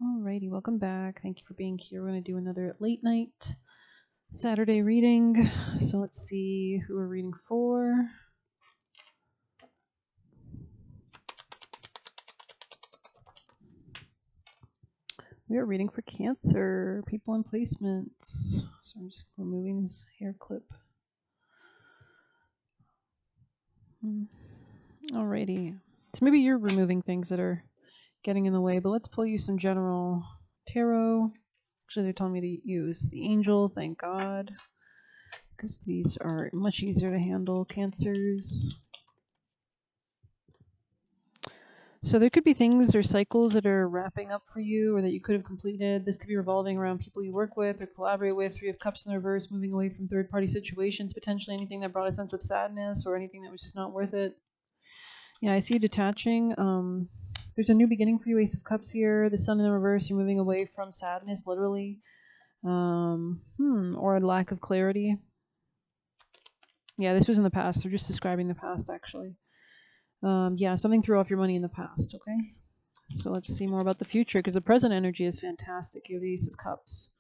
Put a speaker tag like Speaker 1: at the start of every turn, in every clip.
Speaker 1: Alrighty, welcome back. Thank you for being here. We're going to do another late night Saturday reading. So let's see who we're reading for. We are reading for Cancer, people in placements. So I'm just removing this hair clip. Alrighty. So maybe you're removing things that are getting in the way, but let's pull you some general tarot. Actually, they're telling me to use the angel, thank God, because these are much easier to handle. Cancers. So there could be things or cycles that are wrapping up for you or that you could have completed. This could be revolving around people you work with or collaborate with. Three of Cups in the reverse, moving away from third-party situations, potentially anything that brought a sense of sadness or anything that was just not worth it. Yeah, I see you detaching. There's a new beginning for you, Ace of Cups here. The Sun in the reverse, you're moving away from sadness, literally. Or a lack of clarity. Yeah, this was in the past. They're just describing the past, actually. Yeah, something threw off your money in the past, okay? So let's see more about the future, because the present energy is fantastic. You have the Ace of Cups.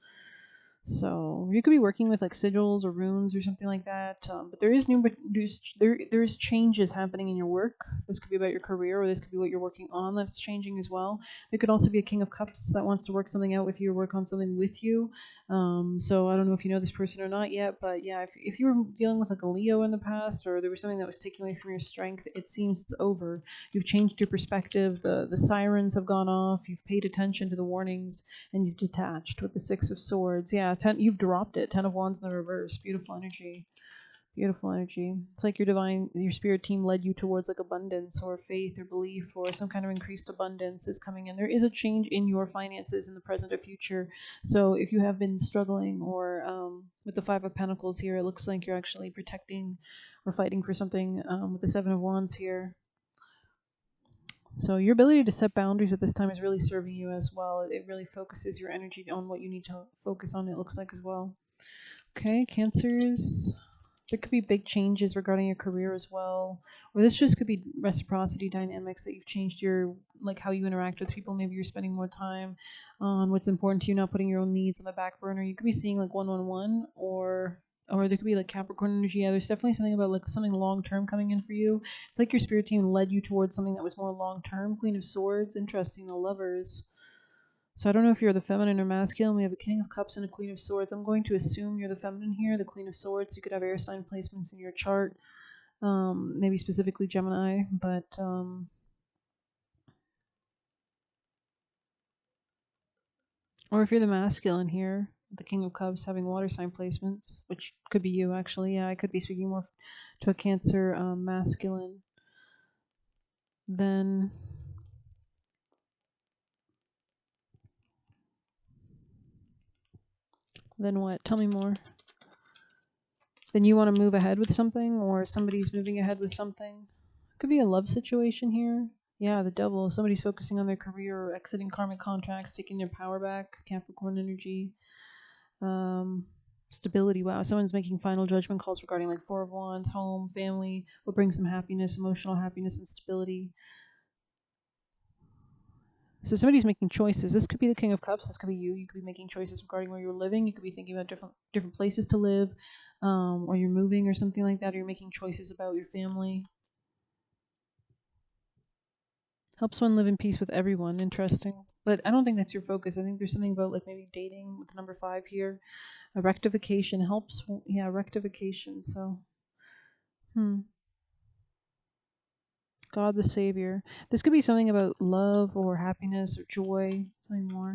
Speaker 1: So you could be working with like sigils or runes or something like that. But there is changes happening in your work. This could be about your career, or this could be what you're working on that's changing as well. There could also be a King of Cups that wants to work something out with you or work on something with you. So I don't know if you know this person or not yet, but yeah, if you were dealing with like a Leo in the past, or there was something that was taking away from your strength, it seems it's over. You've changed your perspective. The sirens have gone off. You've paid attention to the warnings, and you've detached with the Six of Swords. Yeah, 10. You've dropped it. 10 of Wands in the reverse. Beautiful energy. Beautiful energy. It's like your spirit team led you towards like abundance or faith or belief or some kind of increased abundance is coming in. There is a change in your finances in the present or future. So if you have been struggling or with the Five of Pentacles here, it looks like you're actually protecting or fighting for something with the Seven of Wands here. So your ability to set boundaries at this time is really serving you as well. It really focuses your energy on what you need to focus on, it looks like, as well. Okay, Cancers. There could be big changes regarding your career as well. Or this just could be reciprocity dynamics that you've changed your, like how you interact with people. Maybe you're spending more time on what's important to you, not putting your own needs on the back burner. You could be seeing like 111 or there could be like Capricorn energy. Yeah, there's definitely something about like something long term coming in for you. It's like your spirit team led you towards something that was more long term. Queen of Swords, interesting. The Lovers. So I don't know if you're the feminine or masculine. We have a King of Cups and a Queen of Swords. I'm going to assume you're the feminine here, the Queen of Swords. You could have air sign placements in your chart, maybe specifically Gemini, but or if you're the masculine here, the King of Cups having water sign placements, which could be you actually. Yeah, I could be speaking more to a Cancer masculine. Then what? Tell me more. Then you want to move ahead with something, or somebody's moving ahead with something. Could be a love situation here. Yeah, the Devil. Somebody's focusing on their career or exiting karmic contracts, taking their power back. Capricorn energy. Stability. Wow, someone's making final judgment calls regarding like Four of Wands, home, family, what brings them happiness, emotional happiness, and stability. So somebody's making choices. This could be the King of Cups. This could be you. You could be making choices regarding where you're living. You could be thinking about different places to live, or you're moving or something like that. Or you're making choices about your family. Helps one live in peace with everyone. Interesting. But I don't think that's your focus. I think there's something about like maybe dating with the number 5 here. A rectification helps. Yeah, rectification. So, God the Savior. This could be something about love or happiness or joy. Something more.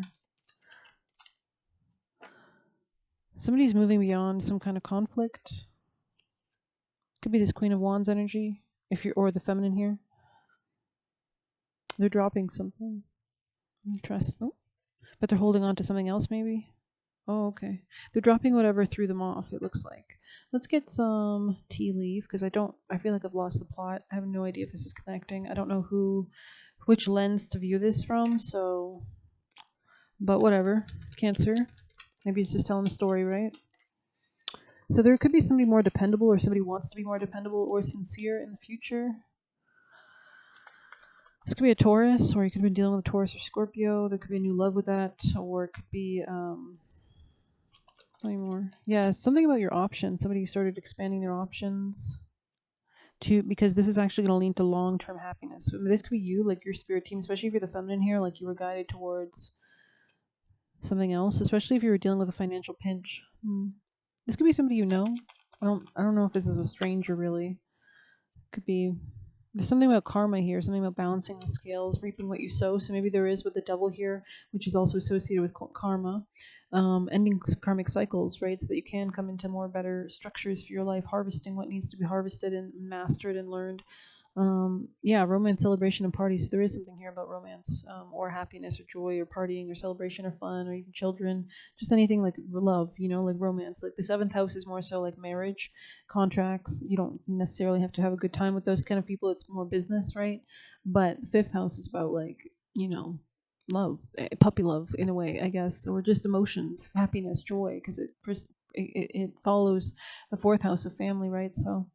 Speaker 1: Somebody's moving beyond some kind of conflict. Could be this Queen of Wands energy, or the feminine here. They're dropping something. Interesting. But they're holding on to something else, maybe. Oh, okay. They're dropping whatever threw them off, it looks like. Let's get some tea leaf, because I feel like I've lost the plot. I have no idea if this is connecting. I don't know which lens to view this from, so, but whatever. Cancer. Maybe it's just telling the story, right? So there could be somebody more dependable, or somebody wants to be more dependable or sincere in the future. This could be a Taurus, or you could have been dealing with a Taurus or Scorpio. There could be a new love with that, or it could be any more. Yeah, something about your options. Somebody started expanding their options to, because this is actually going to lead to long-term happiness. So this could be you, like your spirit team, especially if you're the feminine here, like you were guided towards something else, especially if you were dealing with a financial pinch. This could be somebody you know. I don't know if this is a stranger really. Could be, there's something about karma here, something about balancing the scales, reaping what you sow. So maybe there is with the devil here, which is also associated with karma, ending karmic cycles, right? So that you can come into more better structures for your life, harvesting what needs to be harvested and mastered and learned. Yeah, romance, celebration, and parties. So there is something here about romance, or happiness, or joy, or partying, or celebration, or fun, or even children. Just anything like love, like romance. Like the seventh house is more so like marriage, contracts. You don't necessarily have to have a good time with those kind of people. It's more business, right? But the fifth house is about like, love, puppy love in a way, I guess, or just emotions, happiness, joy, because it follows the fourth house of family, right? So,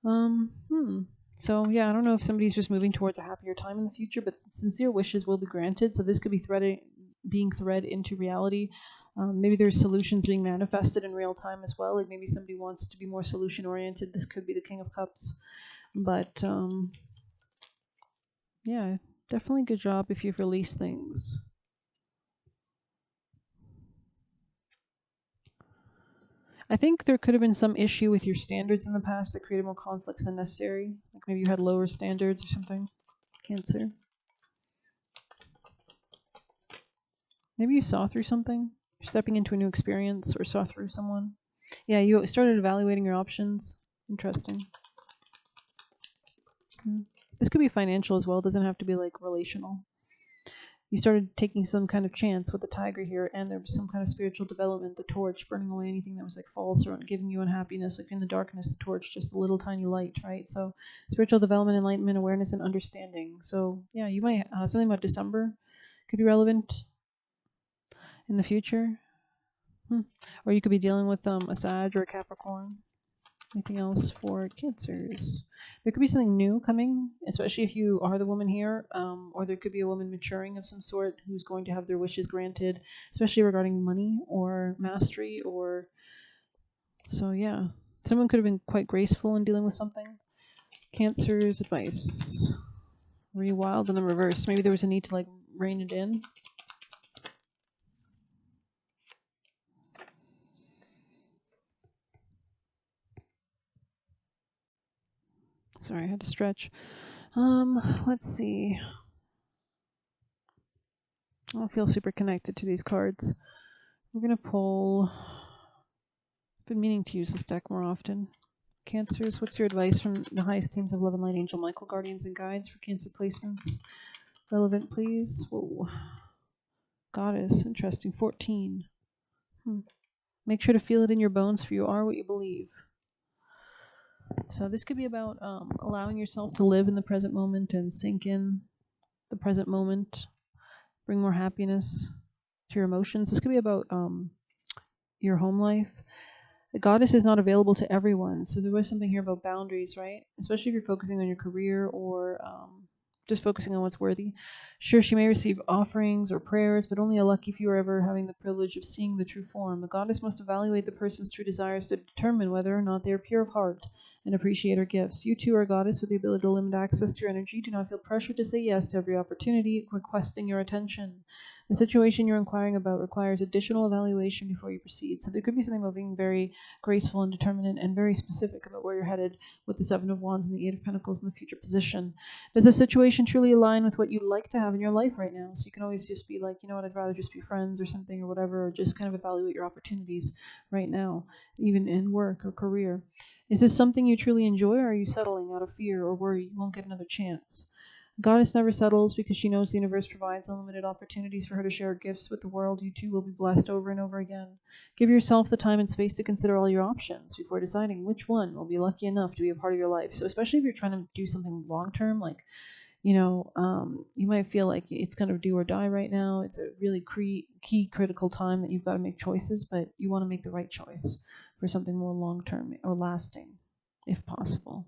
Speaker 1: um, hmm. So yeah, I don't know if somebody's just moving towards a happier time in the future, but sincere wishes will be granted. So this could be being thread into reality. Maybe there's solutions being manifested in real time as well. Like maybe somebody wants to be more solution oriented. This could be the King of Cups, but yeah, definitely good job if you've released things. I think there could have been some issue with your standards in the past that created more conflicts than necessary. Like maybe you had lower standards or something. Cancer. Maybe you saw through something. You're stepping into a new experience or saw through someone. Yeah, you started evaluating your options. Interesting. This could be financial as well. It doesn't have to be like relational. You started taking some kind of chance with the tiger here, and there was some kind of spiritual development, the torch burning away anything that was like false or giving you unhappiness. Like in the darkness, the torch, just a little tiny light, right? So spiritual development, enlightenment, awareness, and understanding. So yeah, you might something about December could be relevant in the future. Or you could be dealing with a Sag or a Capricorn. Anything else for Cancers? There could be something new coming, especially if you are the woman here, or there could be a woman maturing of some sort who's going to have their wishes granted, especially regarding money or mastery or. So yeah, someone could have been quite graceful in dealing with something. Cancer's advice: rewild in the reverse. Maybe there was a need to like rein it in. Sorry, I had to stretch. Let's see. I don't feel super connected to these cards. We're gonna pull. I've been meaning to use this deck more often. Cancers, what's your advice from the highest teams of Love and Light Angel Michael, Guardians and Guides for Cancer placements? Relevant, please. Whoa. Goddess, interesting. 14. Make sure to feel it in your bones, for you are what you believe. So this could be about allowing yourself to live in the present moment and sink in the present moment, bring more happiness to your emotions. This could be about your home life. The goddess is not available to everyone, so there was something here about boundaries, right? Especially if you're focusing on your career or just focusing on what's worthy. Sure, she may receive offerings or prayers, but only a lucky few are ever having the privilege of seeing the true form. The goddess must evaluate the person's true desires to determine whether or not they are pure of heart and appreciate her gifts. You too are a goddess with the ability to limit access to your energy. Do not feel pressured to say yes to every opportunity requesting your attention. The situation you're inquiring about requires additional evaluation before you proceed. So there could be something about being very graceful and determinate and very specific about where you're headed with the Seven of Wands and the Eight of Pentacles in the future position. Does the situation truly align with what you'd like to have in your life right now? So you can always just be like, you know what, I'd rather just be friends or something or whatever, or just kind of evaluate your opportunities right now, even in work or career. Is this something you truly enjoy, or are you settling out of fear or worry you won't get another chance? Goddess never settles because she knows the universe provides unlimited opportunities for her to share her gifts with the world. You too will be blessed over and over again. Give yourself the time and space to consider all your options before deciding which one will be lucky enough to be a part of your life. So especially if you're trying to do something long term, like, you might feel like it's kind of do or die right now. It's a really key critical time that you've got to make choices, but you want to make the right choice for something more long term or lasting, if possible.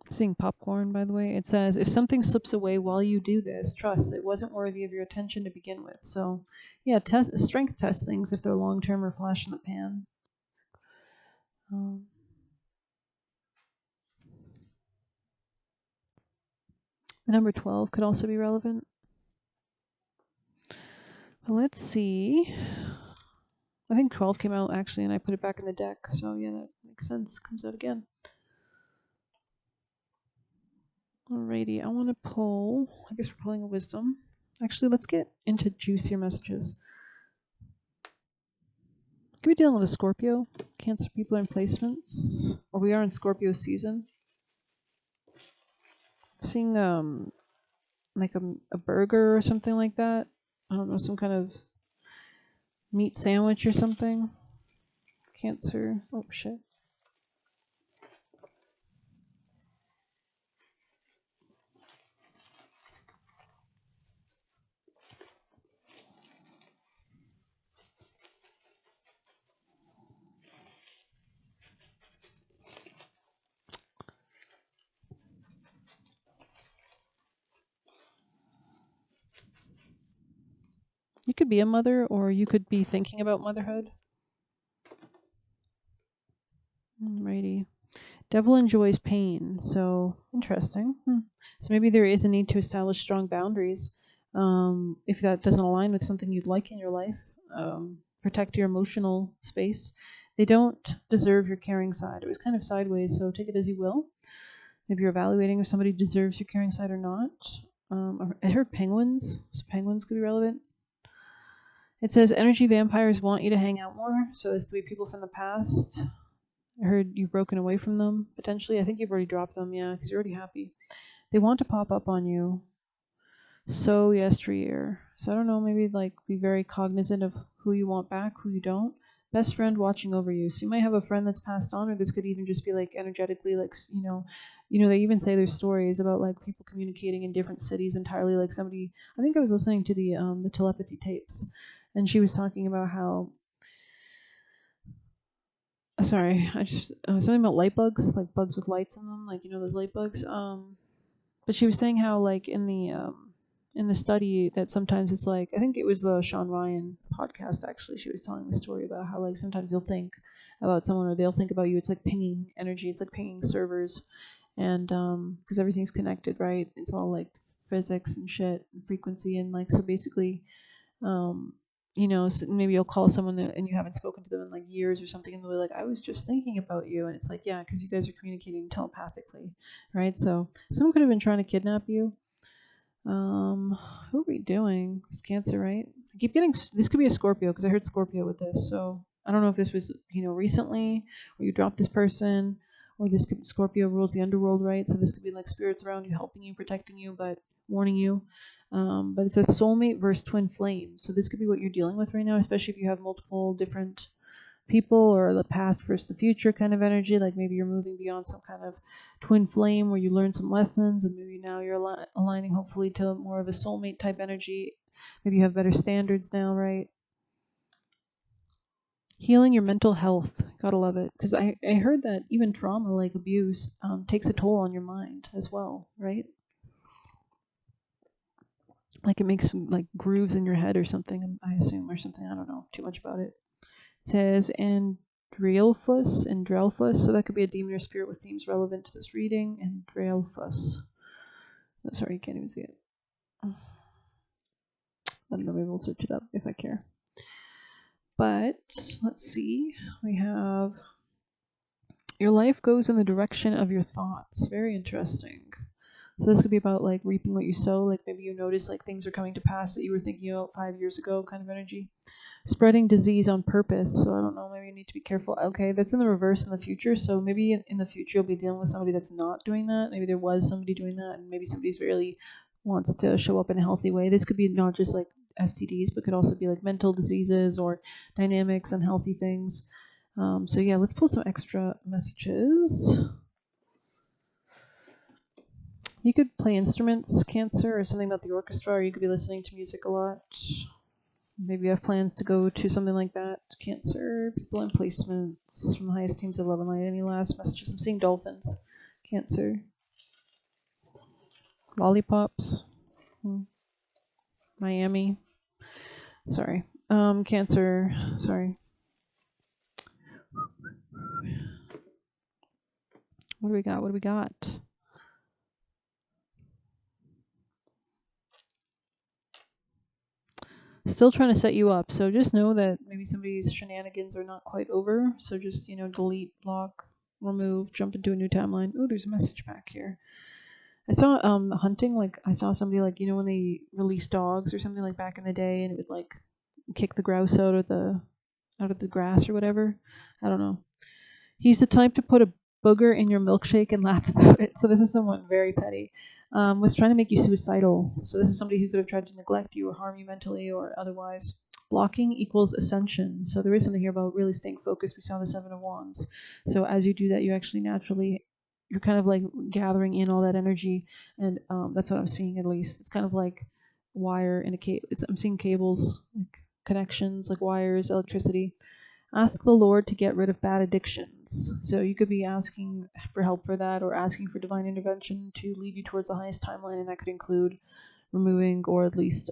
Speaker 1: Seeing popcorn, by the way. It says, if something slips away while you do this, trust it wasn't worthy of your attention to begin with. So, yeah, strength test things if they're long term or flash in the pan. The number 12 could also be relevant. Well, let's see. I think 12 came out actually, and I put it back in the deck. So, yeah, that makes sense. Comes out again. Alrighty, I want to pull, I guess we're pulling a wisdom. Actually, let's get into juicier messages. Could be dealing with a Scorpio. Cancer people are in placements. Or we are in Scorpio season. Seeing like a burger or something like that. I don't know, some kind of meat sandwich or something. Cancer. Oh shit. You could be a mother, or you could be thinking about motherhood. Alrighty. Devil enjoys pain, so interesting. So maybe there is a need to establish strong boundaries. If that doesn't align with something you'd like in your life, protect your emotional space. They don't deserve your caring side. It was kind of sideways, so take it as you will. Maybe you're evaluating if somebody deserves your caring side or not. I heard penguins, so penguins could be relevant. It says energy vampires want you to hang out more, so this could be people from the past. I heard you've broken away from them, potentially. I think you've already dropped them, yeah, because you're already happy. They want to pop up on you so yesteryear. So I don't know, maybe like be very cognizant of who you want back, who you don't. Best friend watching over you. So you might have a friend that's passed on, or this could even just be like energetically, like, they even say there's stories about like people communicating in different cities entirely. Like somebody, I think I was listening to the telepathy tapes, and she was talking about how sorry, I just something about light bugs, like bugs with lights in them, like those light bugs. But she was saying how like in the study that sometimes it's like I think it was the Sean Ryan podcast actually. She was telling the story about how like sometimes you'll think about someone or they'll think about you. It's like pinging energy. It's like pinging servers, and because everything's connected, right? It's all like physics and shit and frequency and like so basically so maybe you'll call someone and you haven't spoken to them in like years or something, and they'll be like, I was just thinking about you. And it's like, yeah, because you guys are communicating telepathically, right? So someone could have been trying to kidnap you. Who are we doing? It's Cancer, right? I keep getting, this could be a Scorpio because I heard Scorpio with this. So I don't know if this was, recently, or you dropped this person, or this could, Scorpio rules the underworld, right? So this could be like spirits around you, helping you, protecting you, but warning you. But it says soulmate versus twin flame. So this could be what you're dealing with right now, especially if you have multiple different people or the past versus the future kind of energy. Like maybe you're moving beyond some kind of twin flame where you learn some lessons, and maybe now you're aligning hopefully to more of a soulmate type energy. Maybe you have better standards now, right? Healing your mental health. Gotta love it. Because I heard that even trauma like abuse takes a toll on your mind as well, right? Like it makes like grooves in your head or something, I assume, or something. I don't know too much about it. It says Andrelphus, so that could be a demon or spirit with themes relevant to this reading. Andrelphus. Oh, sorry, you can't even see it. I don't know, maybe we'll search it up if I care. But let's see. We have your life goes in the direction of your thoughts. Very interesting. So this could be about like reaping what you sow. Like maybe you notice like things are coming to pass that you were thinking about 5 years ago, kind of energy. Spreading disease on purpose. So I don't know, maybe you need to be careful. Okay, that's in the reverse in the future. So maybe in the future you'll be dealing with somebody that's not doing that. Maybe there was somebody doing that, and maybe somebody's really wants to show up in a healthy way. This could be not just like STDs, but could also be like mental diseases or dynamics, unhealthy things. So yeah, let's pull some extra messages. You could play instruments, Cancer, or something about the orchestra, or you could be listening to music a lot. Maybe you have plans to go to something like that. Cancer, people in placements from the highest teams of love and light. Any last messages? I'm seeing dolphins. Cancer. Lollipops. Miami. Sorry. Cancer. Sorry. What do we got? What do we got? Still trying to set you up. So just know that maybe somebody's shenanigans are not quite over. So just, delete, block, remove, jump into a new timeline. Oh, there's a message back here. I saw hunting, like I saw somebody like, when they release dogs or something like back in the day and it would like kick the grouse out of the grass or whatever. I don't know. He's the type to put a booger in your milkshake and laugh about it. So this is someone very petty. Was trying to make you suicidal. So this is somebody who could have tried to neglect you or harm you mentally or otherwise. Blocking equals ascension. So there is something here about really staying focused. We saw the Seven of Wands. So as you do that, you actually naturally, you're kind of like gathering in all that energy. And that's what I'm seeing, at least. It's kind of like wire in a cable. I'm seeing cables, like connections, like wires, electricity. Ask the Lord to get rid of bad addictions. So you could be asking for help for that or asking for divine intervention to lead you towards the highest timeline, and that could include removing or at least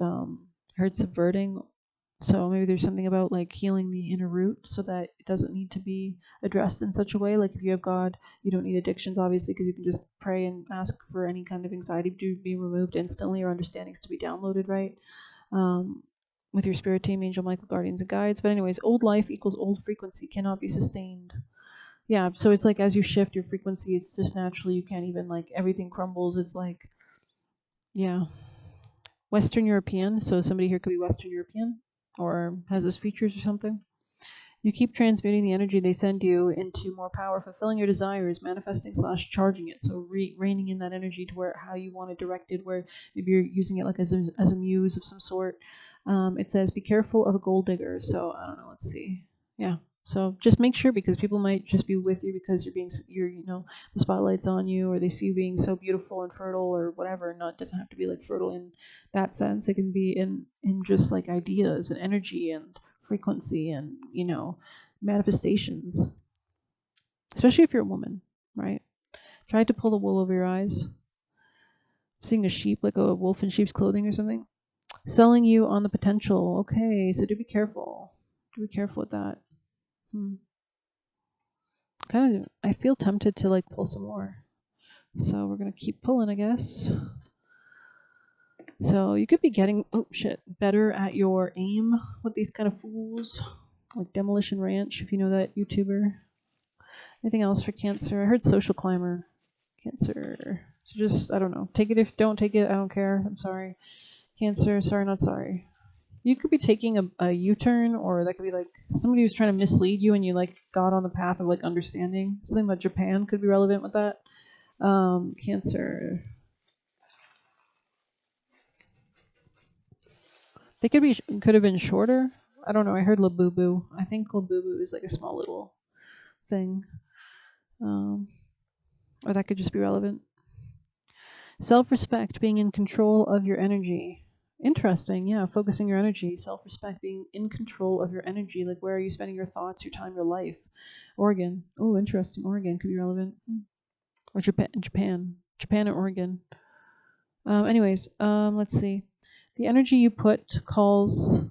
Speaker 1: heard subverting. So maybe there's something about like healing the inner root so that it doesn't need to be addressed in such a way. Like if you have God, you don't need addictions, obviously, because you can just pray and ask for any kind of anxiety to be removed instantly or understandings to be downloaded, right? With your spirit team, angel, Michael, guardians, and guides. But anyways, old life equals old frequency, cannot be sustained. Yeah, so it's like as you shift your frequency, it's just naturally you can't even like everything crumbles. It's like, yeah, Western European. So somebody here could be Western European or has those features or something. You keep transmuting the energy they send you into more power, fulfilling your desires, manifesting / charging it. So reining in that energy to where how you want it directed, where maybe you're using it like as a muse of some sort. It says, be careful of a gold digger. So I don't know. Let's see. Yeah. So just make sure, because people might just be with you because the spotlight's on you, or they see you being so beautiful and fertile or whatever. It doesn't have to be like fertile in that sense. It can be in just like ideas and energy and frequency and, manifestations. Especially if you're a woman, right? Try to pull the wool over your eyes. I'm seeing a sheep, like a wolf in sheep's clothing or something. Selling you on the potential. Okay, so do be careful. Do be careful with that. Kind of, I feel tempted to like pull some more. So we're gonna keep pulling, I guess. So you could be getting better at your aim with these kind of fools, like Demolition Ranch, if you know that YouTuber. Anything else for Cancer? I heard Social Climber. Cancer. So just, I don't know. Take it if don't take it. I don't care. I'm sorry. Cancer. Sorry, not sorry. You could be taking a U-turn, or that could be like somebody who's trying to mislead you and you like got on the path of like understanding. Something about Japan could be relevant with that. Cancer. They could have been shorter. I don't know. I heard Labubu. I think Labubu is like a small little thing. Or that could just be relevant. Self-respect, being in control of your energy. Interesting, yeah. Focusing your energy. Self-respect, being in control of your energy. Like, where are you spending your thoughts, your time, your life? Oregon. Oh, interesting. Oregon could be relevant. Or Japan and Oregon. Anyways, let's see. The energy you put calls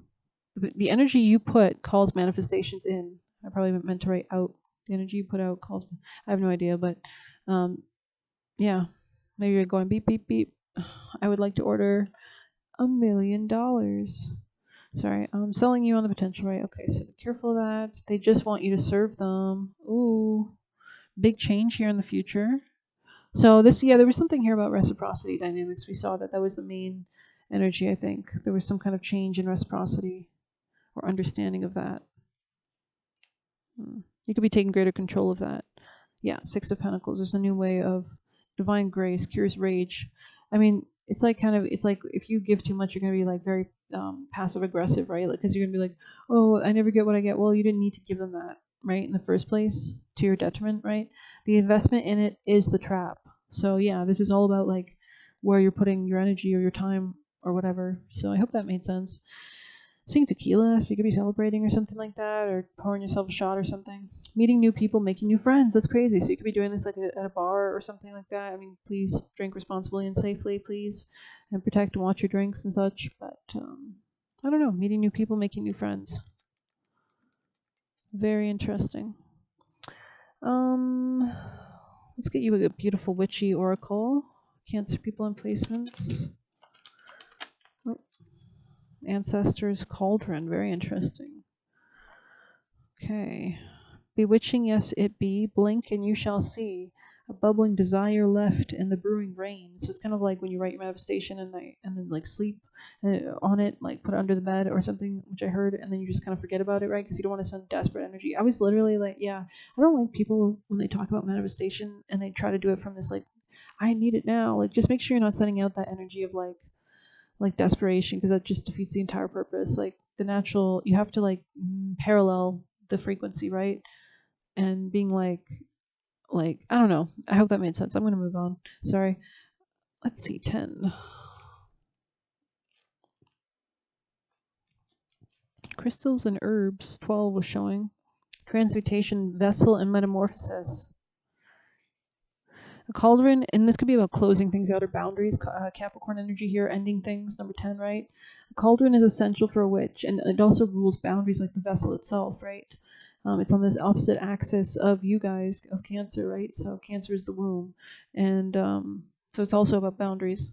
Speaker 1: manifestations in. I probably meant to write out. The energy you put out calls. I have no idea, but yeah. Maybe you're going beep, beep, beep. I would like to order $1 million. Sorry, I'm selling you on the potential, right? Okay, so be careful of that. They just want you to serve them. Ooh, big change here in the future. So there was something here about reciprocity dynamics. We saw that was the main energy, I think. There was some kind of change in reciprocity or understanding of that. You could be taking greater control of that. Yeah, Six of Pentacles. There's a new way of divine grace, cures rage. I mean, it's like if you give too much, you're going to be like very passive aggressive, right? Like, because you're going to be like, oh, I never get what I get. Well, you didn't need to give them that, right, in the first place, to your detriment, right? The investment in it is the trap. So yeah, this is all about like where you're putting your energy or your time or whatever. So I hope that made sense. Seeing tequila, so you could be celebrating or something like that, or pouring yourself a shot or something. Meeting new people, making new friends. That's crazy. So you could be doing this like at a bar or something like that. I mean, please drink responsibly and safely, please, and protect and watch your drinks and such. But I don't know. Meeting new people, making new friends. Very interesting. Let's get you a beautiful witchy oracle. Cancer people and placements. Oh. Ancestors cauldron. Very interesting. Okay. Bewitching, yes, it be. Blink and you shall see. A bubbling desire left in the brewing rain. So it's kind of like when you write your manifestation and then like sleep on it, like put it under the bed or something, which I heard, and then you just kind of forget about it, right? Because you don't want to send desperate energy. I was literally like, yeah, I don't like people when they talk about manifestation and they try to do it from this like, I need it now. Like, just make sure you're not sending out that energy of like desperation, because that just defeats the entire purpose. Like the natural, you have to like parallel the frequency, right? And being like I don't know. I hope that made sense. I'm gonna move on. Sorry. Let's see, 10. Crystals and herbs, 12 was showing. Transmutation, vessel, and metamorphosis. A cauldron, and this could be about closing things out or boundaries. Capricorn energy here, ending things, number 10, right? A cauldron is essential for a witch, and it also rules boundaries like the vessel itself, right? It's on this opposite axis of you guys, of Cancer, right? So Cancer is the womb, and so it's also about boundaries.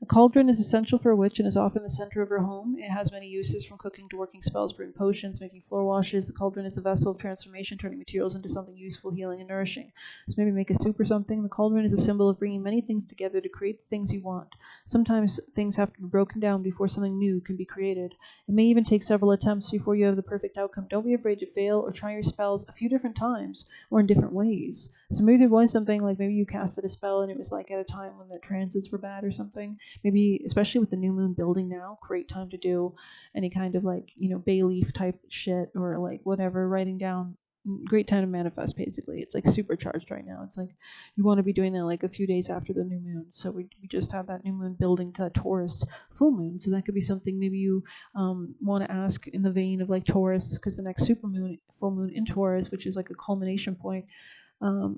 Speaker 1: A cauldron is essential for a witch and is often the center of her home. It has many uses, from cooking to working spells, brewing potions, making floor washes. The cauldron is a vessel of transformation, turning materials into something useful, healing, and nourishing. So maybe make a soup or something. The cauldron is a symbol of bringing many things together to create the things you want. Sometimes things have to be broken down before something new can be created. It may even take several attempts before you have the perfect outcome. Don't be afraid to fail or try your spells a few different times or in different ways. So maybe there was something like maybe you casted a spell and it was like at a time when the transits were bad or something. Maybe, especially with the new moon building now, great time to do any kind of like, bay leaf type shit or like whatever, writing down. Great time to manifest, basically. It's like supercharged right now. It's like you want to be doing that like a few days after the new moon. So we just have that new moon building to that Taurus full moon. So that could be something maybe you want to ask in the vein of like Taurus, because the next super moon, full moon in Taurus, which is like a culmination point,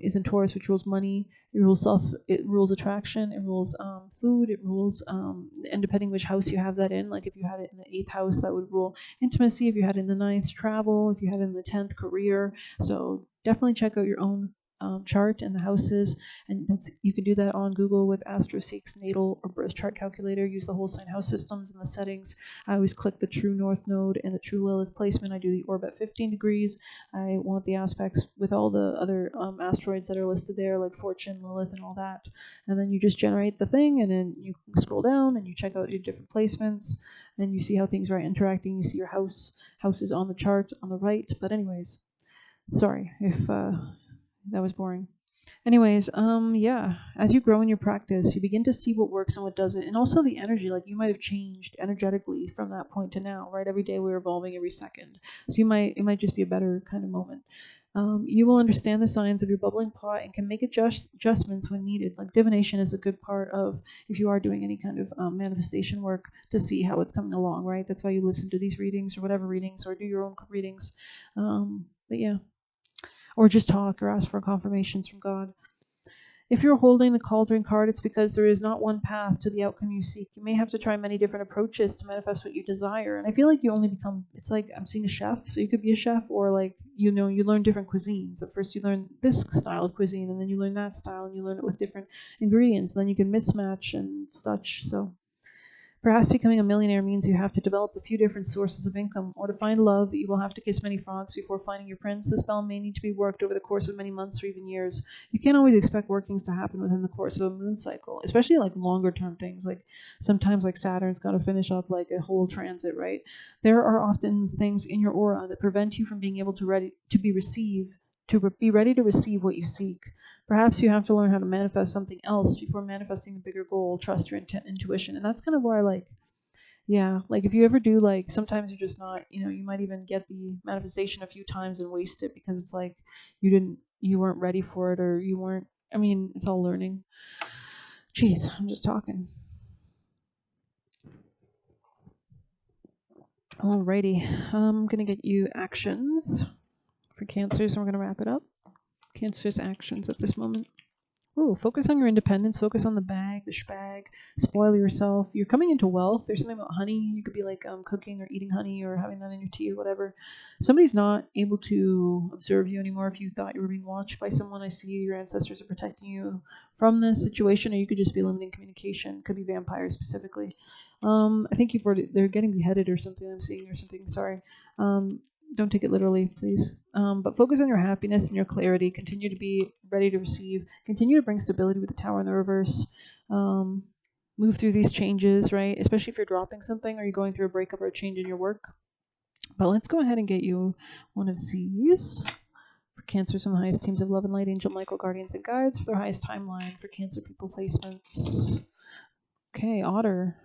Speaker 1: is in Taurus, which rules money. It rules it rules attraction. It rules food. It rules, and depending which house you have that in, like if you had it in the 8th house, that would rule intimacy. If you had it in the 9th, travel. If you had it in the 10th, career. So definitely check out your own chart and the houses, and you can do that on Google with AstroSeek's natal or birth chart calculator. Use the whole sign house systems and the settings. I always click the true north node and the true Lilith placement. I do the orb at 15 degrees. I want the aspects with all the other asteroids that are listed there, like Fortune, Lilith, and all that. And then you just generate the thing, and then you scroll down and you check out your different placements, and you see how things are interacting. You see your houses on the chart on the right. But anyways, sorry if that was boring. Anyways, yeah, as you grow in your practice, you begin to see what works and what doesn't, and also the energy. Like you might have changed energetically from that point to now, right? Every day we're evolving, every second. So it might just be a better kind of moment. You will understand the signs of your bubbling pot and can make adjustments when needed. Like divination is a good part of if you are doing any kind of manifestation work, to see how it's coming along, right? That's why you listen to these readings or whatever readings, or do your own readings. But yeah, or just talk or ask for confirmations from God. If you're holding the cauldron card, it's because there is not one path to the outcome you seek. You may have to try many different approaches to manifest what you desire. And I feel like you only become, it's like I'm seeing a chef. So you could be a chef, or like, you learn different cuisines. At first you learn this style of cuisine, and then you learn that style, and you learn it with different ingredients. And then you can mismatch and such. So perhaps becoming a millionaire means you have to develop a few different sources of income, or to find love, you will have to kiss many frogs before finding your prince. The spell may need to be worked over the course of many months or even years. You can't always expect workings to happen within the course of a moon cycle, especially like longer term things. Like sometimes like Saturn's got to finish up like a whole transit, right? There are often things in your aura that prevent you from being able to be ready to receive what you seek. Perhaps you have to learn how to manifest something else before manifesting the bigger goal. Trust your intuition. And that's kind of why, like if you ever do, like sometimes you're just not, you might even get the manifestation a few times and waste it because it's like you weren't ready for it, or you weren't, it's all learning. Jeez, I'm just talking. Alrighty, I'm gonna get you actions for Cancers, and we're gonna wrap it up. Cancer's actions at this moment. Ooh, focus on your independence. Focus on the bag, the shbag. Spoil yourself. You're coming into wealth. There's something about honey. You could be like cooking or eating honey or having that in your tea or whatever. Somebody's not able to observe you anymore. If you thought you were being watched by someone, I see your ancestors are protecting you from this situation, or you could just be limiting communication. Could be vampires specifically. I think they're getting beheaded or something. I'm seeing or something. Sorry. Don't take it literally, please. But focus on your happiness and your clarity. Continue to be ready to receive. Continue to bring stability with the Tower in the reverse. Move through these changes, right? Especially if you're dropping something or you're going through a breakup or a change in your work. But let's go ahead and get you one of these. For Cancers from the highest teams of love and light, Angel Michael, guardians, and guides. For their highest timeline for Cancer people placements. Okay, Otter.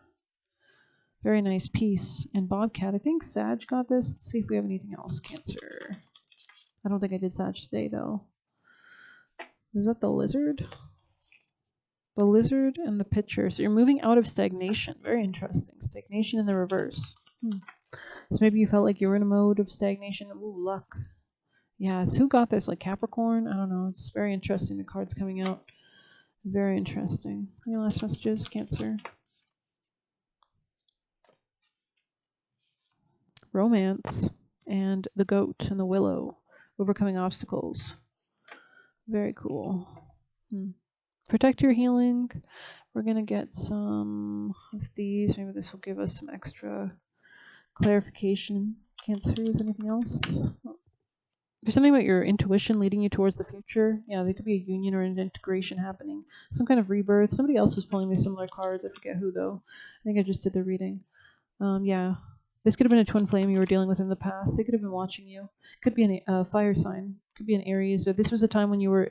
Speaker 1: Very nice piece. And Bobcat, I think Sag got this. Let's see if we have anything else. Cancer. I don't think I did Sag today, though. Is that the lizard? The lizard and the pitcher. So you're moving out of stagnation. Very interesting. Stagnation in the reverse. So maybe you felt like you were in a mode of stagnation. Ooh, luck. Yeah, it's who got this? Like Capricorn? I don't know. It's very interesting. The cards coming out. Very interesting. Any last messages, Cancer? Romance and the goat and the willow. Overcoming obstacles. Very cool. Protect your healing. We're going to get some of these. Maybe this will give us some extra clarification. Cancers, anything else? There's something about your intuition leading you towards the future. Yeah, there could be a union or an integration happening. Some kind of rebirth. Somebody else was pulling these similar cards. I forget who, though. I think I just did the reading. Yeah. This could have been a twin flame you were dealing with in the past. They could have been watching you. Could be a fire sign. Could be an Aries. Or this was a time when you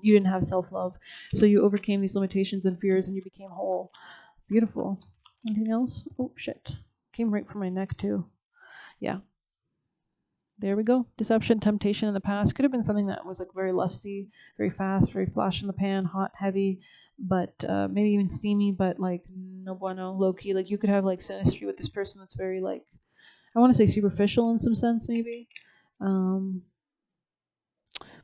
Speaker 1: didn't have self-love. So you overcame these limitations and fears and you became whole. Beautiful. Anything else? Oh, shit. Came right from my neck, too. Yeah. There we go. Deception, temptation in the past. Could have been something that was like very lusty, very fast, very flash in the pan, hot, heavy, but maybe even steamy, but like no bueno, low key. Like you could have like synastry with this person that's very like, I want to say superficial in some sense, maybe. But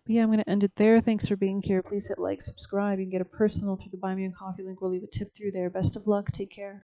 Speaker 1: yeah, I'm going to end it there. Thanks for being here. Please hit like, subscribe. You can get a personal through the Buy Me a Coffee link. We'll leave a tip through there. Best of luck. Take care.